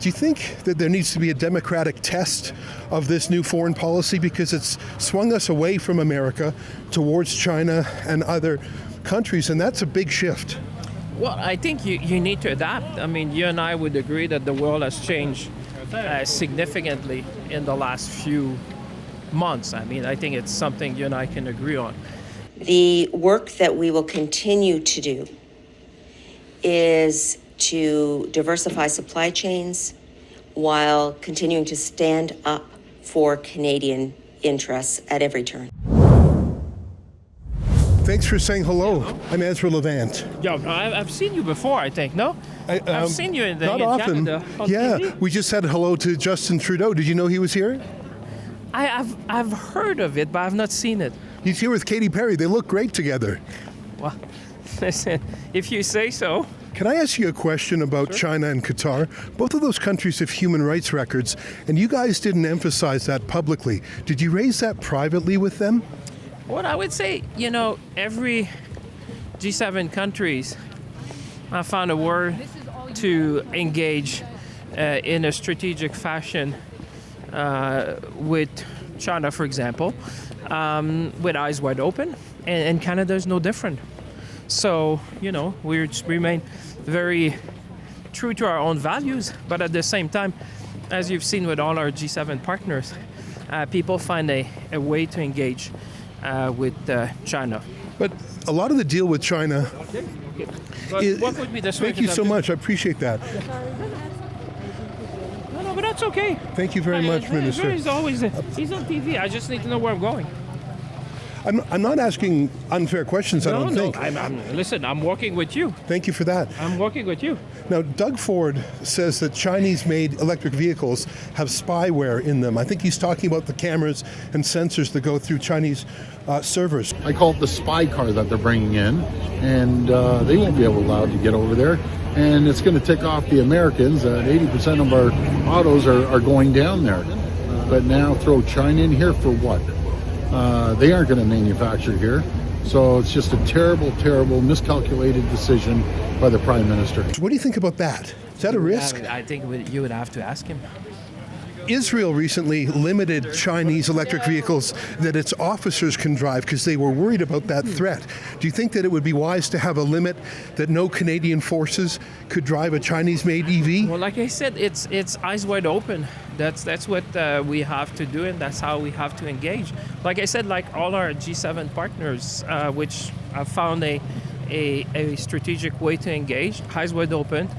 Do you think that there needs to be a democratic test of this new foreign policy because it's swung us away from America towards China and other countries, and that's a big shift? Well, I think you need to adapt. I mean, you and I would agree that the world has changed significantly in the last few months. I mean, I think it's something you and I can agree on. The work that we will continue to do is to diversify supply chains while continuing to stand up for Canadian interests at every turn. Thanks for saying hello. I'm Ezra Levant. Yeah, I've seen you before, I think, no? I've seen you in not often. Canada on Yeah, TV. we just said hello to Justin Trudeau. Did you know he was here? I've heard of it, but I've not seen it. He's here with Katy Perry. They look great together. Well, listen, if you say so. Can I ask you a question about China and Qatar? Both of those countries have human rights records, and you guys didn't emphasize that publicly. Did you raise that privately with them? What I would say, every G7 countries have found a word to engage in a strategic fashion with China, for example, with eyes wide open, and Canada is no different. So, we just remain very true to our own values, but at the same time, as you've seen with all our G7 partners, people find a way to engage with China. But a lot of the deal with China is... What would be the Thank you so much. I appreciate that. No, but that's okay. Thank you very much, Minister. He's on TV. I just need to know where I'm going. I'm not asking unfair questions, I don't think. Listen, I'm working with you. Thank you for that. I'm working with you. Now, Doug Ford says that Chinese-made electric vehicles have spyware in them. I think he's talking about the cameras and sensors that go through Chinese servers. I call it the spy car that they're bringing in, and they won't be allowed to get over there. And it's going to tick off the Americans. 80% of our autos are going down there. But now throw China in here for what? They aren't going to manufacture here. So it's just a terrible, terrible, miscalculated decision by the Prime Minister. What do you think about that? Is that a risk? I think you would have to ask him. Israel recently limited Chinese electric vehicles that its officers can drive because they were worried about that threat. Do you think that it would be wise to have a limit that no Canadian forces could drive a Chinese-made EV? Well, like I said, it's eyes wide open. That's what we have to do, and that's how we have to engage. Like I said, like all our G7 partners, which have found a strategic way to engage, eyes wide open,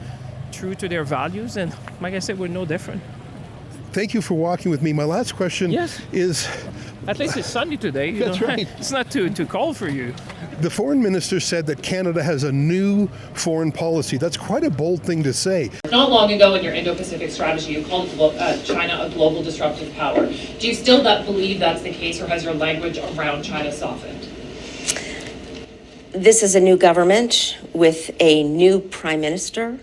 true to their values, and like I said, we're no different. Thank you for walking with me. My last question is... At least it's sunny today. That's right. It's not too cold for you. The foreign minister said that Canada has a new foreign policy. That's quite a bold thing to say. Not long ago in your Indo-Pacific strategy, you called China a global disruptive power. Do you still believe that's the case, or has your language around China softened? This is a new government with a new prime minister,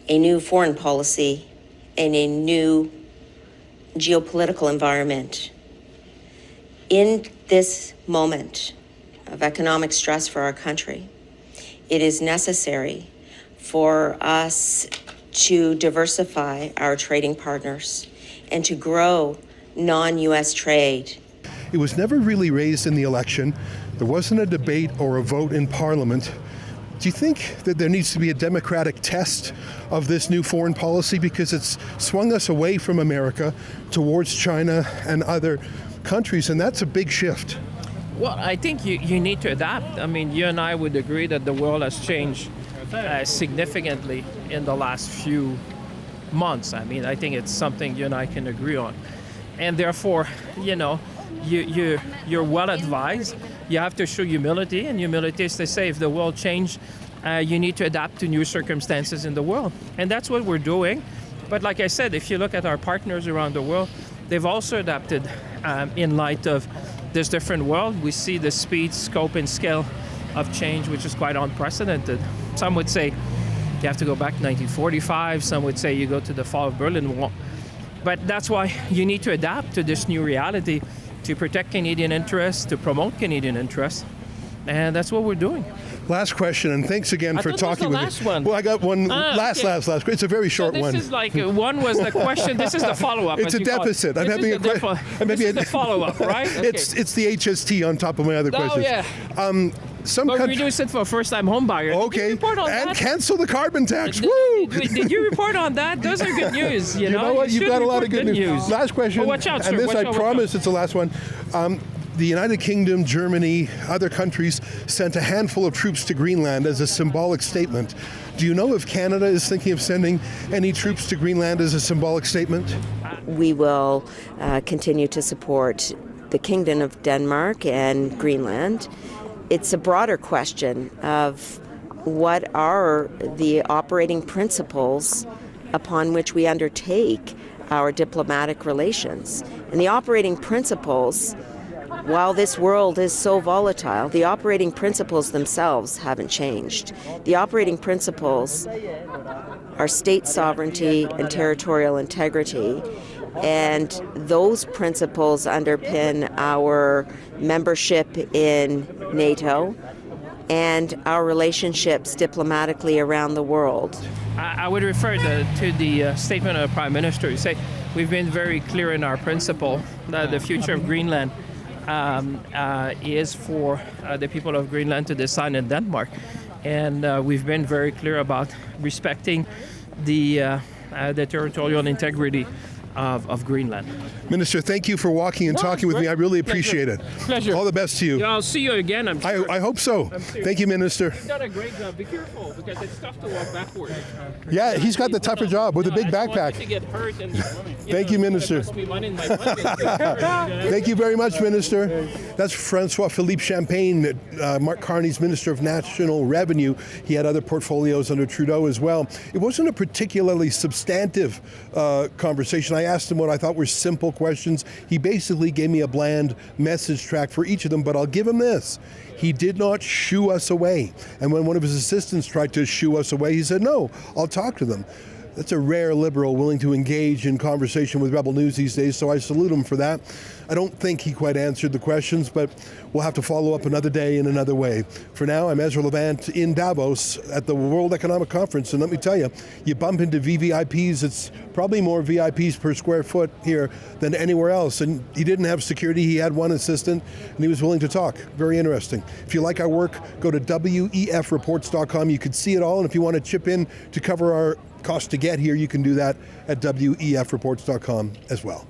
a new foreign policy, and a new geopolitical environment. In this moment of economic stress for our country, it is necessary for us to diversify our trading partners and to grow non-U.S. trade. It was never really raised in the election. There wasn't a debate or a vote in Parliament. Do you think that there needs to be a democratic test of this new foreign policy because it's swung us away from America towards China and other countries, and that's a big shift? Well, I think you need to adapt. I mean, you and I would agree that the world has changed significantly in the last few months. I mean, I think it's something you and I can agree on. And therefore, you're well advised. You have to show humility, and humility is to say if the world changed, you need to adapt to new circumstances in the world. And that's what we're doing. But like I said, if you look at our partners around the world, they've also adapted in light of this different world. We see the speed, scope, and scale of change, which is quite unprecedented. Some would say you have to go back to 1945. Some would say you go to the fall of Berlin Wall. But that's why you need to adapt to this new reality to protect Canadian interests, to promote Canadian interests. And that's what we're doing. Last question, and thanks again I for thought that was talking the with last me. one. Well, I got one last. It's a very short This one. is like one was the question. This is the follow-up. It's as a you call it. deficit. I'm This having is a the question. This is the follow-up, right? Okay. It's the HST on top of my other questions. yeah. Some But countries. reduce it for first-time home buyers. Did you Okay, report on and that? cancel the carbon tax. Woo! Did you report on that? Those are good news. You You know what? You've should got a lot report of good news. Last question. Oh, watch out, sir. And this, Watch I out, watch promise, it's the last one. The United Kingdom, Germany, other countries sent a handful of troops to Greenland as a symbolic statement. Do you know if Canada is thinking of sending any troops to Greenland as a symbolic statement? We will continue to support the Kingdom of Denmark and Greenland. It's a broader question of what are the operating principles upon which we undertake our diplomatic relations. And the operating principles, while this world is so volatile, the operating principles themselves haven't changed. The operating principles are state sovereignty and territorial integrity, and those principles underpin our membership in NATO and our relationships diplomatically around the world. I would refer to the statement of the Prime Minister. You say we've been very clear in our principle that the future of Greenland is for the people of Greenland to decide in Denmark, and we've been very clear about respecting the territorial integrity of Greenland. Minister, thank you for walking and talking with me. I really appreciate it. Pleasure. All the best to you. Yeah, I'll see you again. I'm sure. I hope so. Thank you, Minister. You've done a great job. Be careful because it's tough to walk backwards. Yeah, he's got the tougher job with a big I don't want backpack. you to get hurt and, Thank you, Minister. cost me money in my budget. Thank you very much, Minister. That's François-Philippe Champagne, Mark Carney's Minister of National Revenue. He had other portfolios under Trudeau as well. It wasn't a particularly substantive conversation. I asked him what I thought were simple questions. He basically gave me a bland message track for each of them, but I'll give him this. He did not shoo us away. And when one of his assistants tried to shoo us away, he said, no, I'll talk to them. That's a rare Liberal willing to engage in conversation with Rebel News these days, so I salute him for that. I don't think he quite answered the questions, but we'll have to follow up another day in another way. For now, I'm Ezra Levant in Davos at the World Economic Conference, and let me tell you, you bump into VVIPs, it's probably more VIPs per square foot here than anywhere else, and he didn't have security, he had one assistant, and he was willing to talk. Very interesting. If you like our work, go to wefreports.com. You can see it all, and if you want to chip in to cover our cost to get here, you can do that at wefreports.com as well.